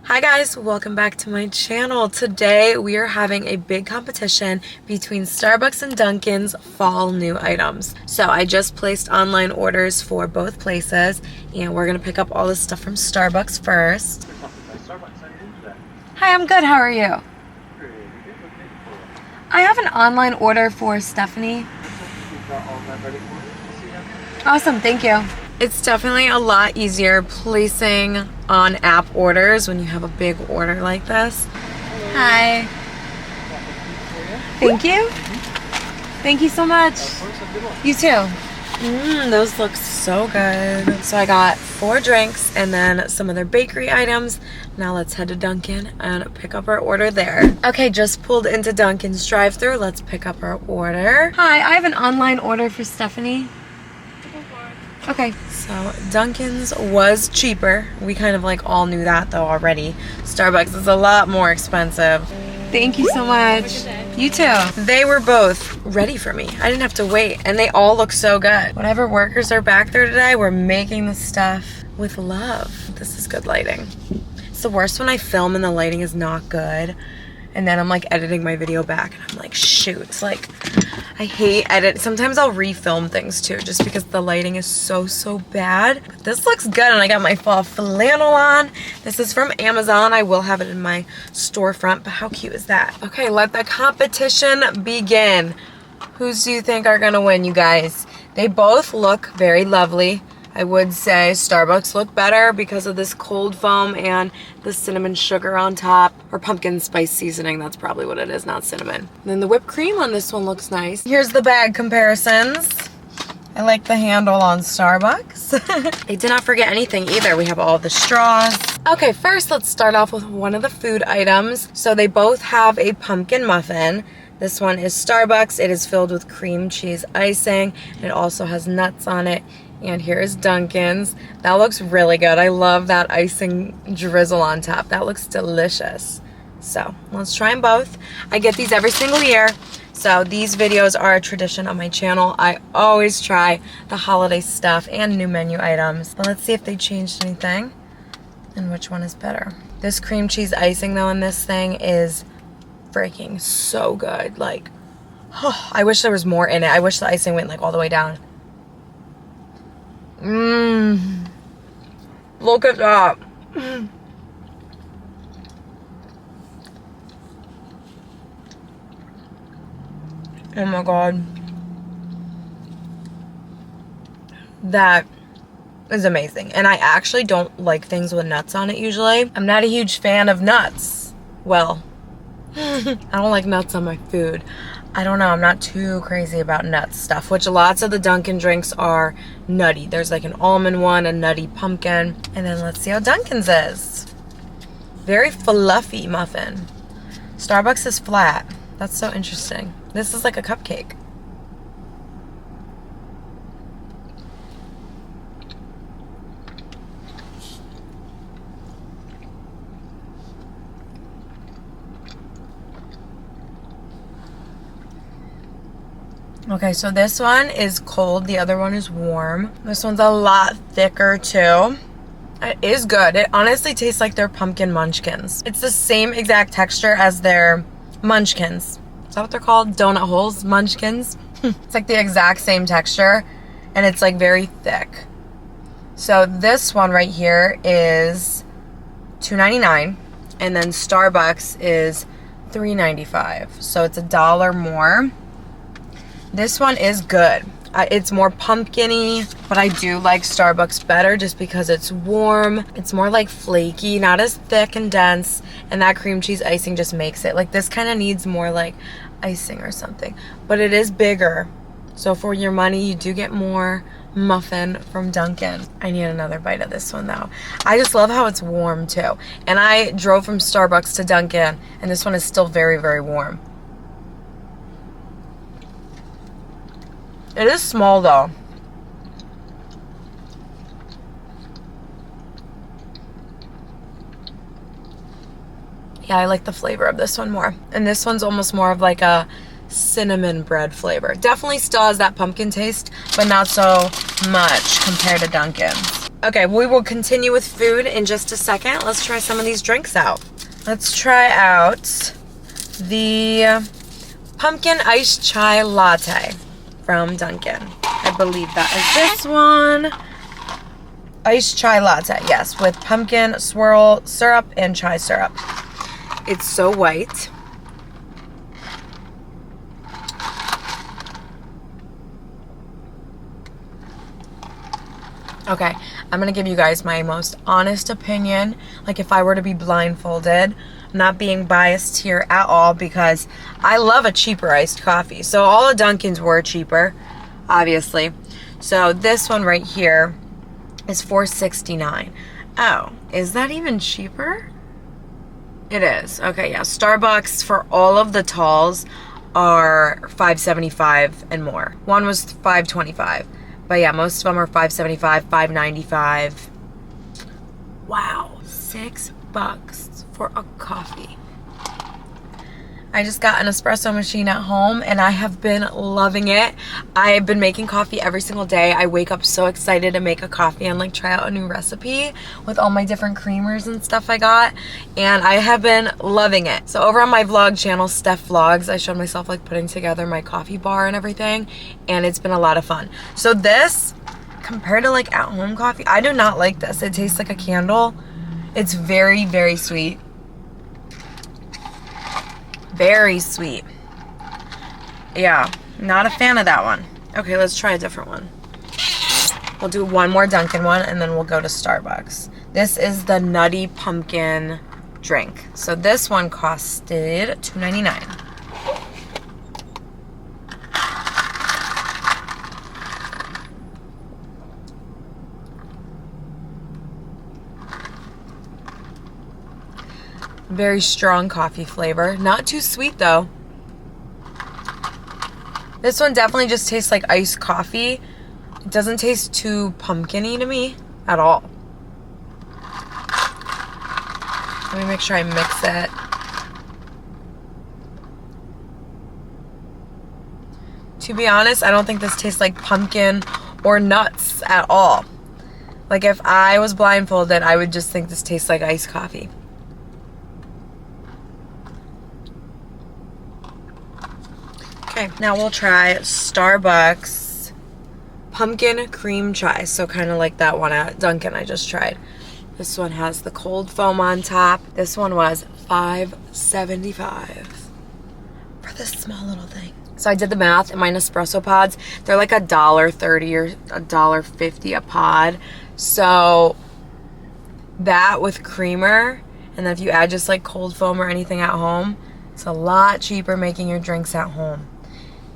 Hi guys, welcome back to my channel. Today we are having a big competition between Starbucks and Dunkin's fall new items. So I just placed online orders for both places and we're gonna pick up all this stuff from Starbucks first. Hi, I'm good. How are you? I have an online order for Stephanie. Awesome, thank you. It's definitely a lot easier placing on app orders when you have a big order like this. Hi. Thank you. Thank you so much. You too. Those look so good. So I got 4 drinks and then some other bakery items. Now let's head to Dunkin and pick up our order there. Okay, just pulled into Dunkin's drive-thru. Let's pick up our order. Hi, I have an online order for Stephanie. Okay, so Dunkin's was cheaper. We kind of like all knew that though already. Starbucks is a lot more expensive. Thank you so much. You too. They were both ready for me. I didn't have to wait and they all look so good. Whatever workers are back there today, we're making the stuff with love. This is good lighting. It's the worst when I film and the lighting is not good. And then I'm like editing my video back and I'm like, shoot, like I hate edit. Sometimes I'll refilm things too just because the lighting is so bad. But this looks good and I got my fall flannel on. This is from Amazon. I will have it in my storefront, but how cute is that? Okay, let the competition begin. Who's do you think are gonna win, you guys? They both look very lovely. I would say Starbucks look better because of this cold foam and the cinnamon sugar on top, or pumpkin spice seasoning. That's probably what it is, not cinnamon. And then the whipped cream on this one looks nice. Here's the bag comparisons. I like the handle on Starbucks. They did not forget anything either. We have all the straws. Okay, first let's start off with one of the food items. So they both have a pumpkin muffin. This one is Starbucks. It is filled with cream cheese icing. It also has nuts on it. And here is Dunkin's. That looks really good. I love that icing drizzle on top. That looks delicious. So let's try them both. I get these every single year. So these videos are a tradition on my channel. I always try the holiday stuff and new menu items. But let's see if they changed anything and which one is better. This cream cheese icing though in this thing is freaking so good. Like, oh, I wish there was more in it. I wish the icing went like all the way down. Look at that. Oh my god. That is amazing. And I actually don't like things with nuts on it usually. I'm not a huge fan of nuts. Well, I don't like nuts on my food. I don't know, I'm not too crazy about nut stuff, which lots of the Dunkin' drinks are nutty. There's like an almond one, a nutty pumpkin, and then let's see how Dunkin's is. Very fluffy muffin. Starbucks is flat. That's so interesting. This is like a cupcake. Okay, so this one is cold, the other one is warm. This one's a lot thicker too. It is good. It honestly tastes like their pumpkin munchkins. It's the same exact texture as their munchkins. Is that what they're called? Donut holes? Munchkins? It's like the exact same texture and it's like very thick. So this one right here is $2.99 and then Starbucks is $3.95. So it's $1 more. This one is good. It's more pumpkin-y, but I do like Starbucks better just because it's warm. It's more like flaky, not as thick and dense, and that cream cheese icing just makes it. Like this kind of needs more like icing or something, but it is bigger. So for your money, you do get more muffin from Dunkin'. I need another bite of this one though. I just love how it's warm too. And I drove from Starbucks to Dunkin', and this one is still very warm. It is small though. Yeah, I like the flavor of this one more. And this one's almost more of like a cinnamon bread flavor. Definitely still has that pumpkin taste, but not so much compared to Dunkin's. Okay, we will continue with food in just a second. Let's try some of these drinks out. Let's try out the pumpkin iced chai latte from Dunkin. I believe that is this one. Iced chai latte, yes, with pumpkin swirl syrup and chai syrup. It's so white. Okay, I'm gonna give you guys my most honest opinion. Like if I were to be blindfolded, I'm not being biased here at all because I love a cheaper iced coffee. So all the Dunkins were cheaper, obviously. So this one right here is $4.69. Oh, is that even cheaper? It is. Okay, yeah. Starbucks for all of the talls are $5.75 and more. One was $5.25. But yeah, most of them are $5.75, $5.95. Wow, $6 for a coffee. I just got an espresso machine at home and I have been loving it. I've been making coffee every single day. I wake up so excited to make a coffee and like try out a new recipe with all my different creamers and stuff I got. And I have been loving it. So over on my vlog channel, Steph Vlogs, I showed myself like putting together my coffee bar and everything. And it's been a lot of fun. So this, compared to like at home coffee, I do not like this. It tastes like a candle. It's very, very sweet. Very sweet. Yeah, not a fan of that one. Okay, let's try a different one. We'll do one more Dunkin' one and then we'll go to Starbucks. This is the Nutty Pumpkin drink. So this one costed $2.99. Very strong coffee flavor. Not too sweet though. This one definitely just tastes like iced coffee. It doesn't taste too pumpkin-y to me at all. Let me make sure I mix it. To be honest, I don't think this tastes like pumpkin or nuts at all. Like if I was blindfolded, I would just think this tastes like iced coffee. Okay, now we'll try Starbucks pumpkin cream chai. So kind of like that one at Dunkin' I just tried. This one has the cold foam on top. This one was $5.75 for this small little thing. So I did the math in my Nespresso pods. They're like $1.30 or $1.50 a pod. So that with creamer, and then if you add just like cold foam or anything at home, it's a lot cheaper making your drinks at home.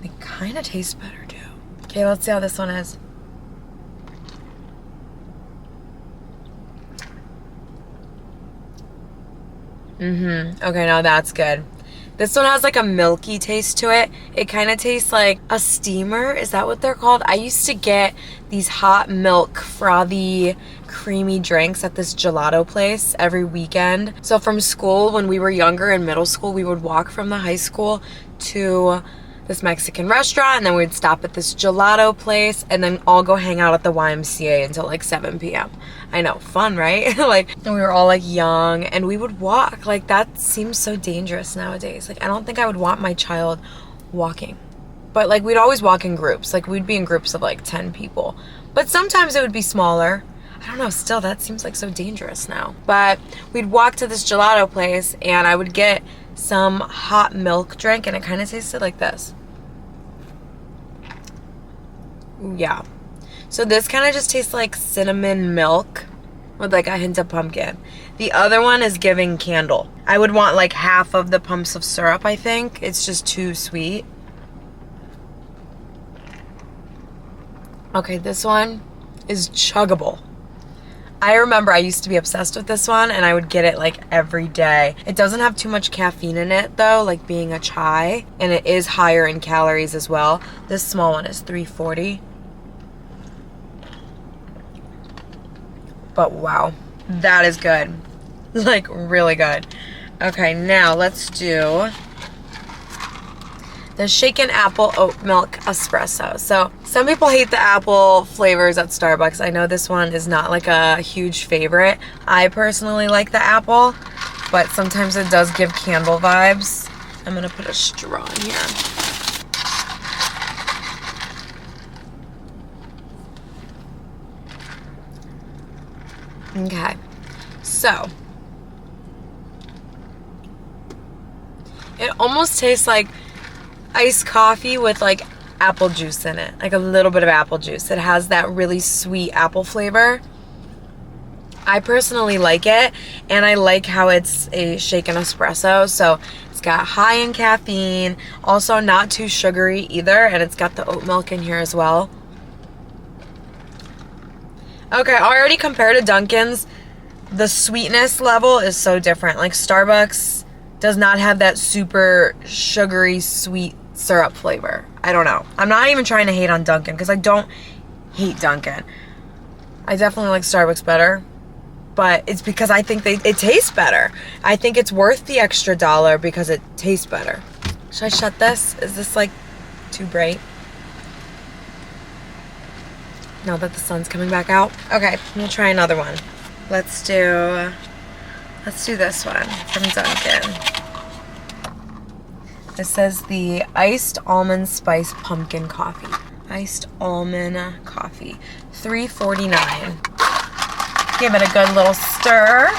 They kind of taste better too. Okay, let's see how this one is. Okay, now that's good. This one has like a milky taste to it. It kind of tastes like a steamer. Is that what they're called? I used to get these hot milk, frothy, creamy drinks at this gelato place every weekend. So from school, when we were younger in middle school, we would walk from the high school to this Mexican restaurant, and then we'd stop at this gelato place and then all go hang out at the YMCA until like 7 p.m. I know, fun, right? Like, and we were all like young and we would walk. Like that seems so dangerous nowadays. Like I don't think I would want my child walking. But like we'd always walk in groups. Like we'd be in groups of like 10 people. But sometimes it would be smaller. I don't know, still that seems like so dangerous now. But we'd walk to this gelato place and I would get some hot milk drink and it kind of tasted like this. Yeah. So this kind of just tastes like cinnamon milk with like a hint of pumpkin. The other one is giving candle. I would want like half of the pumps of syrup, I think. It's just too sweet. Okay, this one is chuggable. I remember I used to be obsessed with this one and I would get it like every day. It doesn't have too much caffeine in it though, like being a chai, and it is higher in calories as well. This small one is 340. But wow, that is good. Like really good. Okay, now let's do the shaken apple oat milk espresso. So some people hate the apple flavors at Starbucks. I know this one is not like a huge favorite. I personally like the apple, but sometimes it does give candle vibes. I'm gonna put a straw in here. Okay, so it almost tastes like iced coffee with like apple juice in it, like a little bit of apple juice. It has that really sweet apple flavor. I personally like it, and I like how it's a shaken espresso, so it's got high in caffeine, also not too sugary either, and it's got the oat milk in here as well. Okay, already compared to Dunkin's, the sweetness level is so different. Like Starbucks does not have that super sugary sweet syrup flavor. I don't know. I'm not even trying to hate on Dunkin' because I don't hate Dunkin'. I definitely like Starbucks better, but it's because I think it tastes better. I think it's worth the extra $1 because it tastes better. Should I shut this? Is this like too bright? Now that the sun's coming back out. Okay, we'll try another one. Let's do this one from Dunkin'. This is the iced almond spice pumpkin coffee. Iced almond coffee, $3.49. Give it a good little stir.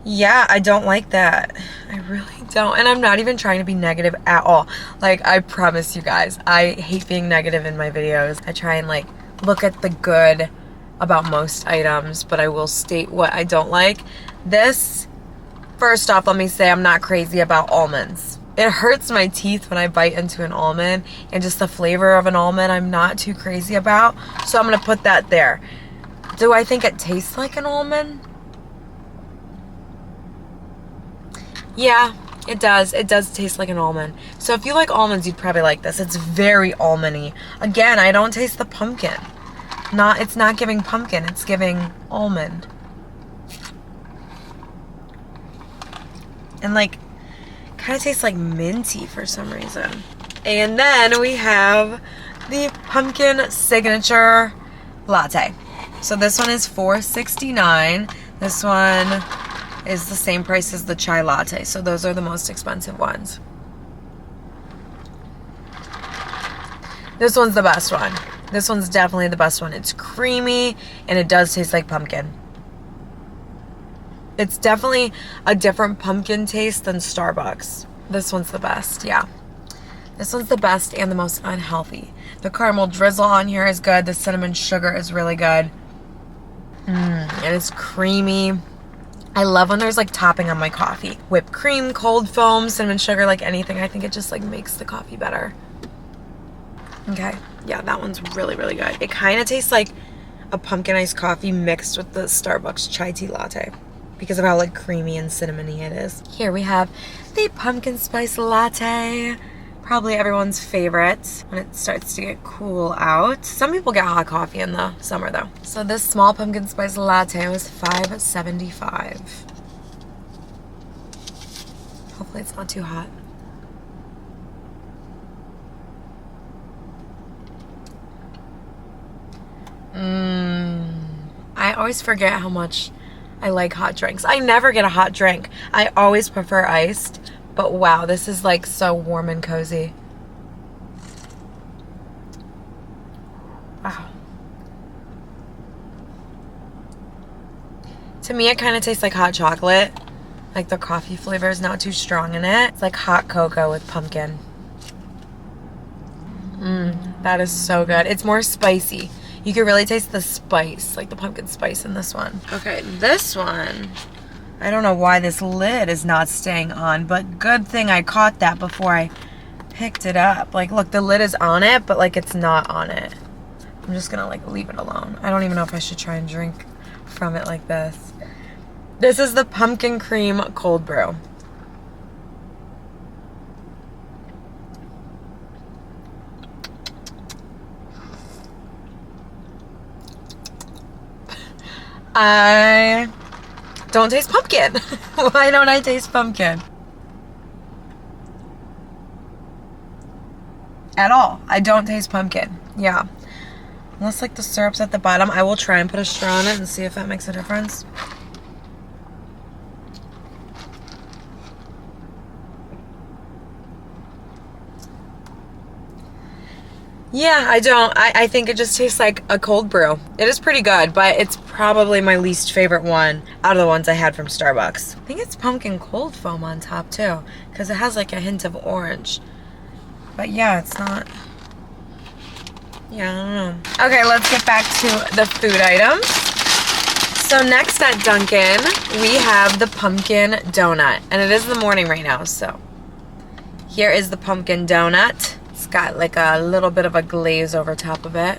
Yeah, I don't like that. I really don't. And I'm not even trying to be negative at all. Like, I promise you guys, I hate being negative in my videos. I try and like look at the good about most items, but I will state what I don't like. This, first off, let me say I'm not crazy about almonds. It hurts my teeth when I bite into an almond, and just the flavor of an almond I'm not too crazy about. So I'm gonna put that there. Do I think it tastes like an almond? Yeah, it does. It does taste like an almond. So if you like almonds, you'd probably like this. It's very almondy. Again, I don't taste the pumpkin. It's not giving pumpkin, it's giving almond. And like, kind of tastes like minty for some reason. And then we have the pumpkin signature latte. So this one is $4.69. This one is the same price as the chai latte. So those are the most expensive ones. This one's the best one. This one's definitely the best one. It's creamy and it does taste like pumpkin. It's definitely a different pumpkin taste than Starbucks. This one's the best, yeah. This one's the best and the most unhealthy. The caramel drizzle on here is good. The cinnamon sugar is really good. And it's creamy. I love when there's like topping on my coffee. Whipped cream, cold foam, cinnamon sugar, like anything. I think it just like makes the coffee better. Okay, yeah, that one's really, really good. It kind of tastes like a pumpkin iced coffee mixed with the Starbucks chai tea latte because of how like creamy and cinnamony it is. Here we have the pumpkin spice latte. Probably everyone's favorite when it starts to get cool out. Some people get hot coffee in the summer though. So this small pumpkin spice latte was $5.75. Hopefully it's not too hot. I always forget how much I like hot drinks. I never get a hot drink. I always prefer iced. But wow, this is like so warm and cozy. Wow. To me, it kind of tastes like hot chocolate. Like the coffee flavor is not too strong in it. It's like hot cocoa with pumpkin. That is so good. It's more spicy. You can really taste the spice, like the pumpkin spice in this one. Okay, this one, I don't know why this lid is not staying on, but good thing I caught that before I picked it up. Like, look, the lid is on it, but like it's not on it. I'm just gonna like leave it alone. I don't even know if I should try and drink from it like this. This is the pumpkin cream cold brew. I don't taste pumpkin. Why don't I taste pumpkin? At all. I don't taste pumpkin. Yeah. Unless like the syrup's at the bottom. I will try and put a straw in it and see if that makes a difference. Yeah, I don't. I think it just tastes like a cold brew. It is pretty good, but it's probably my least favorite one out of the ones I had from Starbucks. I think it's pumpkin cold foam on top too, because it has like a hint of orange. But yeah, it's not. Yeah, I don't know. Okay, let's get back to the food items. So next at Dunkin, we have the pumpkin donut. And it is the morning right now, so. Here is the pumpkin donut. It's got like a little bit of a glaze over top of it.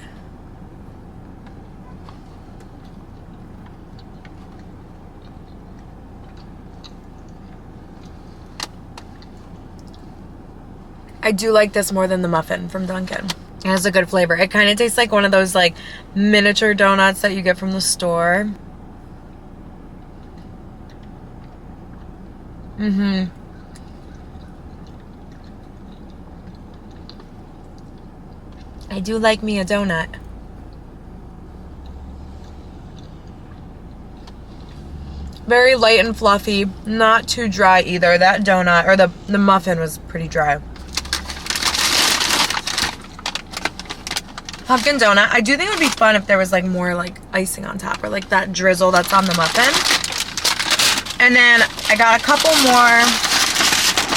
I do like this more than the muffin from Dunkin. It has a good flavor. It kind of tastes like one of those like miniature donuts that you get from the store. I do like me a donut. Very light and fluffy, not too dry either. That donut, or the muffin was pretty dry. Pumpkin donut. I do think it would be fun if there was like more like icing on top, or like that drizzle that's on the muffin. And then I got a couple more.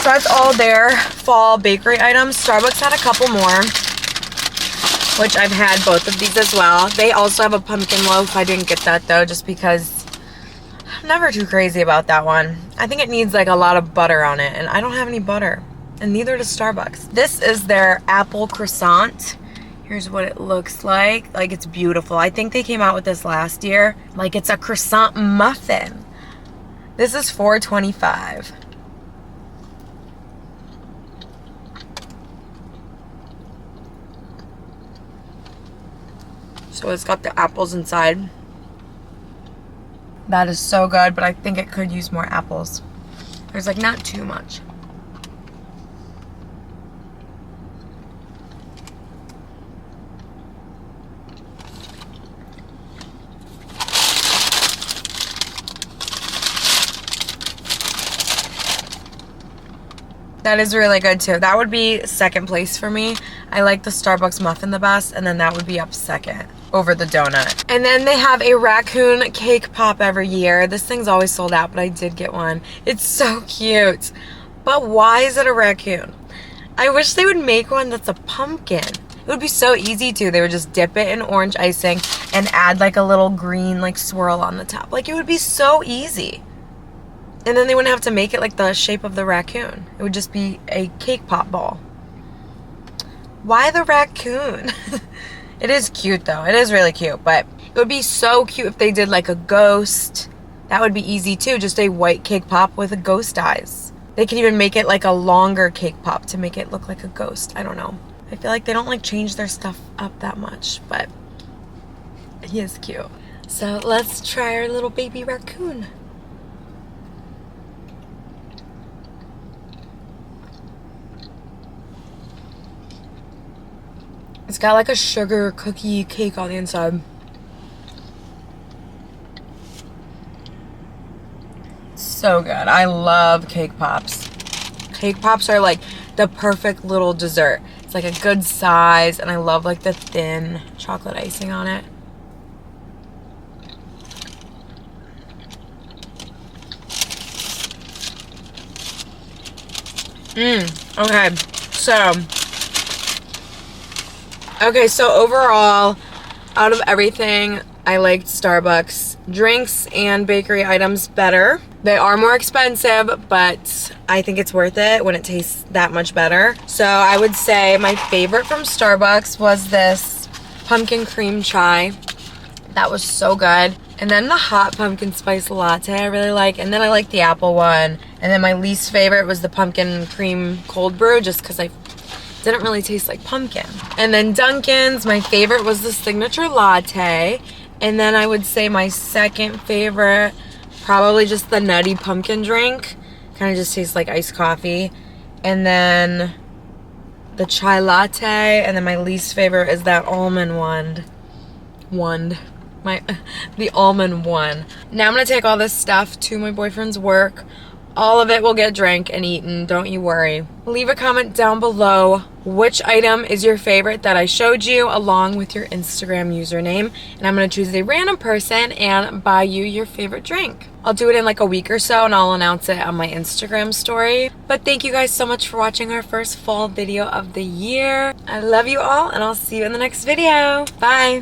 So that's all their fall bakery items. Starbucks had a couple more, which I've had both of these as well. They also have a pumpkin loaf. I didn't get that though, just because I'm never too crazy about that one. I think it needs like a lot of butter on it, and I don't have any butter, and neither does Starbucks. This is their apple croissant. Here's what it looks like. Like, it's beautiful. I think they came out with this last year. Like, it's a croissant muffin. This is $4.25. So it's got the apples inside. That is so good, but I think it could use more apples. There's like not too much. That is really good too. That would be second place for me. I like the Starbucks muffin the best, and then that would be up second over the donut. And then they have a raccoon cake pop every year. This thing's always sold out, but I did get one. It's so cute. But why is it a raccoon? I wish they would make one that's a pumpkin. It would be so easy too. They would just dip it in orange icing and add like a little green like swirl on the top. Like, it would be so easy. And then they wouldn't have to make it like the shape of the raccoon. It would just be a cake pop ball. Why the raccoon? It is cute though. It is really cute, but it would be so cute if they did like a ghost. That would be easy too. Just a white cake pop with a ghost eyes. They could even make it like a longer cake pop to make it look like a ghost. I don't know. I feel like they don't like change their stuff up that much, but he is cute. So let's try our little baby raccoon. It's got like a sugar cookie cake on the inside. So good. I love cake pops. Cake pops are like the perfect little dessert. It's like a good size, and I love like the thin chocolate icing on it. Okay, so overall, out of everything, I liked Starbucks drinks and bakery items better. They are more expensive, but I think it's worth it when it tastes that much better. So I would say my favorite from Starbucks was this pumpkin cream chai. That was so good. And then the hot pumpkin spice latte I really like. And then I like the apple one. And then my least favorite was the pumpkin cream cold brew, just because I didn't really taste like pumpkin. And then Dunkin's, my favorite was the signature latte. And then I would say my second favorite, probably just the nutty pumpkin drink. Kind of just tastes like iced coffee. And then the chai latte. And then my least favorite is that almond one. The almond one. Now I'm gonna take all this stuff to my boyfriend's work. All of it will get drank and eaten, don't you worry. Leave a comment down below which item is your favorite that I showed you, along with your Instagram username. And I'm gonna choose a random person and buy you your favorite drink. I'll do it in like a week or so, and I'll announce it on my Instagram story. But thank you guys so much for watching our first fall video of the year. I love you all, and I'll see you in the next video. Bye.